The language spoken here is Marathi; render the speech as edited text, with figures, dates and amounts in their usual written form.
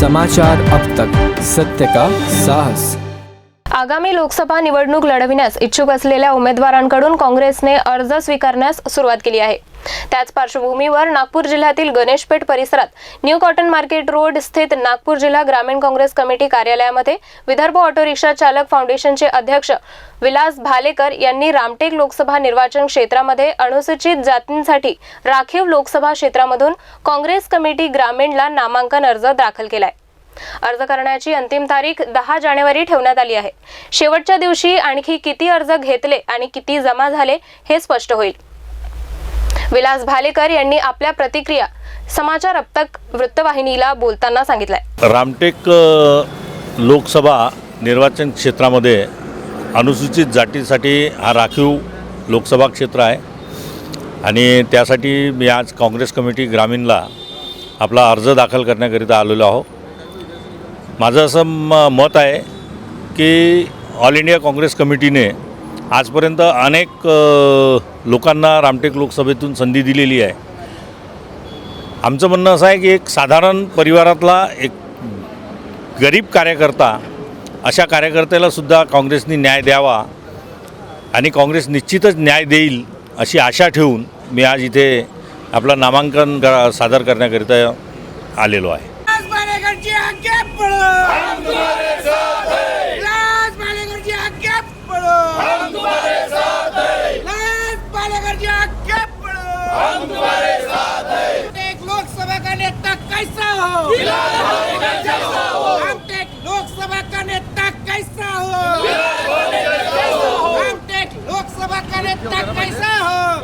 समाचार अब तक, सत्य का साहस। आगामी लोकसभा निवडणूक लढविण्यास इच्छुक असलेल्या उमेदवारांकडून काँग्रेसने अर्ज स्वीकारण्यास सुरुवात केली आहे। त्याच पार्श्वभूमीवर नागपूर जिल्ह्यातील गणेशपेठ परिसरात न्यू कॉटन मार्केट रोड स्थित नागपूर जिल्हा ग्रामीण काँग्रेस कमिटी कार्यालयामध्ये विदर्भ ऑटो रिक्षा चालक फाउंडेशनचे अध्यक्ष विलास भालेकर यांनी रामटेक लोकसभा निर्वाचन क्षेत्रामध्ये अनुसूचित जातींसाठी राखीव लोकसभा क्षेत्रामधून काँग्रेस कमिटी ग्रामीणला नामांकन अर्ज दाखल केलाय। अर्ज करण्याची अंतिम तारीख 10 जानेवारी ठेवण्यात आली आहे। शेवटच्या दिवशी आणखी किती अर्ज घेतले आणि किती जमा झाले हे स्पष्ट होईल। विलास भालेकर यांनी आपल्या प्रतिक्रिया समाचार अब तक वृत्तवाहिनीला बोलताना सांगितलंय। रामटेक लोकसभा निर्वाचन क्षेत्रामध्ये अनुसूचित जातीसाठी हा राखीव लोकसभा क्षेत्र आहे आणि त्यासाठी मी आज काँग्रेस कमिटी ग्रामीणला आपला अर्ज दाखल करण्याकरिता आलेलो आहो। माझं असं मत आहे की ऑल इंडिया काँग्रेस कमिटीने आजपर्यंत अनेक लोकांना रामटेक लोकसभेतून संधी दिलेली आहे। आमचं म्हणणं असं आहे की एक साधारण परिवारातला एक गरीब कार्यकर्ता अशा कार्यकर्त्यालासुद्धा काँग्रेसने न्याय द्यावा आणि काँग्रेस निश्चितच न्याय देईल अशी आशा ठेवून मी आज इथे आपलं नामांकन सादर करण्याकरिता आलेलो आहे। लोकसभा का नेता कैसा हो, लोकसभा का नेता कैसा हो, लोकसभा का नेता कैसा हो।